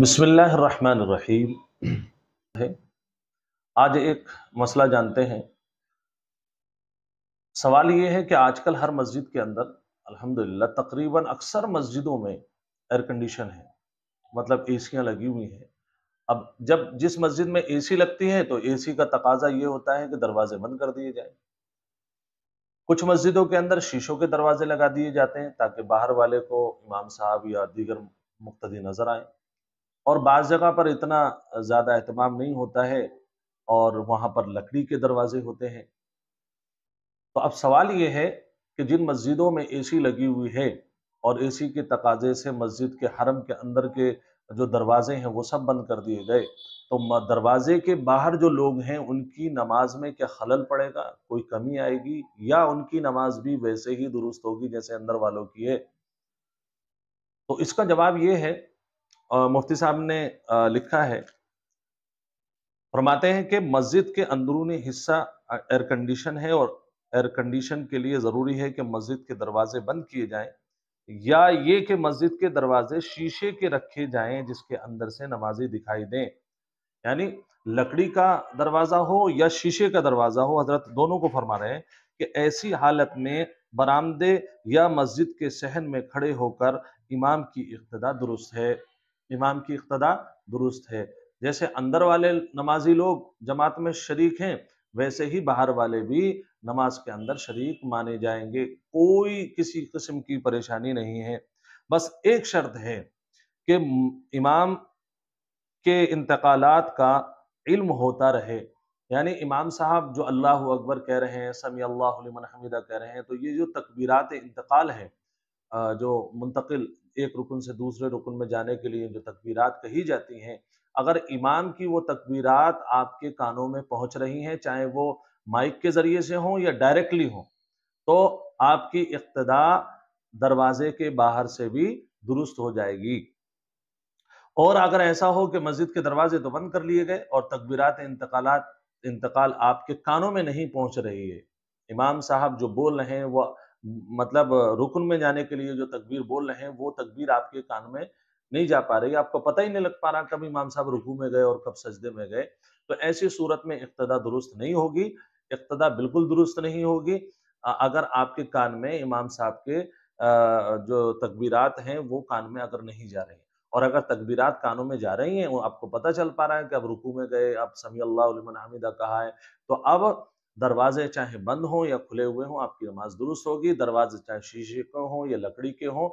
بسم اللہ الرحمن الرحیم ہے۔ آج ایک مسئلہ جانتے ہیں۔ سوال یہ ہے کہ آج کل ہر مسجد کے اندر الحمدللہ تقریباً اکثر مسجدوں میں ایئر کنڈیشن ہے، مطلب اے سیاں لگی ہوئی ہیں۔ اب جب جس مسجد میں اے سی لگتی ہے تو اے سی کا تقاضا یہ ہوتا ہے کہ دروازے بند کر دیے جائیں۔ کچھ مسجدوں کے اندر شیشوں کے دروازے لگا دیے جاتے ہیں تاکہ باہر والے کو امام صاحب یا دیگر مقتدی نظر آئیں، اور بعض جگہ پر اتنا زیادہ اہتمام نہیں ہوتا ہے اور وہاں پر لکڑی کے دروازے ہوتے ہیں۔ تو اب سوال یہ ہے کہ جن مسجدوں میں اے سی لگی ہوئی ہے اور اے سی کے تقاضے سے مسجد کے حرم کے اندر کے جو دروازے ہیں وہ سب بند کر دیے گئے، تو دروازے کے باہر جو لوگ ہیں ان کی نماز میں کیا خلل پڑے گا، کوئی کمی آئے گی، یا ان کی نماز بھی ویسے ہی درست ہوگی جیسے اندر والوں کی ہے؟ تو اس کا جواب یہ ہے، مفتی صاحب نے لکھا ہے، فرماتے ہیں کہ مسجد کے اندرونی حصہ ایئر کنڈیشن ہے، اور ایئر کنڈیشن کے لیے ضروری ہے کہ مسجد کے دروازے بند کیے جائیں، یا یہ کہ مسجد کے دروازے شیشے کے رکھے جائیں جس کے اندر سے نمازی دکھائی دیں، یعنی لکڑی کا دروازہ ہو یا شیشے کا دروازہ ہو۔ حضرت دونوں کو فرما رہے ہیں کہ ایسی حالت میں برآمدے یا مسجد کے صحن میں کھڑے ہو کر امام کی اقتداء درست ہے، امام کی اقتداء درست ہے۔ جیسے اندر والے نمازی لوگ جماعت میں شریک ہیں، ویسے ہی باہر والے بھی نماز کے اندر شریک مانے جائیں گے، کوئی کسی قسم کی پریشانی نہیں ہے۔ بس ایک شرط ہے کہ امام کے انتقالات کا علم ہوتا رہے، یعنی امام صاحب جو اللہ اکبر کہہ رہے ہیں، سمیع اللہ لمن حمیدہ کہہ رہے ہیں، تو یہ جو تکبیرات انتقال ہے، جو منتقل ایک رکن سے دوسرے رکن میں جانے کے لیے جو تکبیرات کہی جاتی ہیں، اگر امام کی وہ تکبیرات آپ کے کانوں میں پہنچ رہی ہیں، چاہے وہ مائک کے ذریعے سے ہوں یا ڈائریکٹلی ہوں، تو آپ کی اقتداء دروازے کے باہر سے بھی درست ہو جائے گی۔ اور اگر ایسا ہو کہ مسجد کے دروازے تو بند کر لیے گئے اور تکبیرات انتقال آپ کے کانوں میں نہیں پہنچ رہی ہے، امام صاحب جو بول رہے ہیں وہ مطلب رکن میں جانے کے لیے جو تکبیر بول رہے ہیں وہ تکبیر آپ کے کان میں نہیں جا پا رہی، آپ کو پتہ ہی نہیں لگ پا رہا کب امام صاحب رکوع میں گئے اور کب سجدے میں گئے، تو ایسی صورت میں اقتداء درست نہیں ہوگی، اقتداء بالکل درست نہیں ہوگی اگر آپ کے کان میں امام صاحب کے جو تکبیرات ہیں وہ کان میں اگر نہیں جا رہی، اور اگر تکبیرات کانوں میں جا رہی ہیں، وہ آپ کو پتہ چل پا رہا ہے کہ اب رکوع میں گئے، اب سمیع اللہ لمن حمیدہ کہا ہے، تو اب دروازے چاہے بند ہوں یا کھلے ہوئے ہوں آپ کی نماز درست ہوگی، دروازے چاہے شیشے کے ہوں یا لکڑی کے ہوں،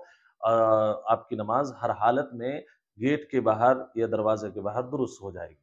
آپ کی نماز ہر حالت میں گیٹ کے باہر یا دروازے کے باہر درست ہو جائے گی۔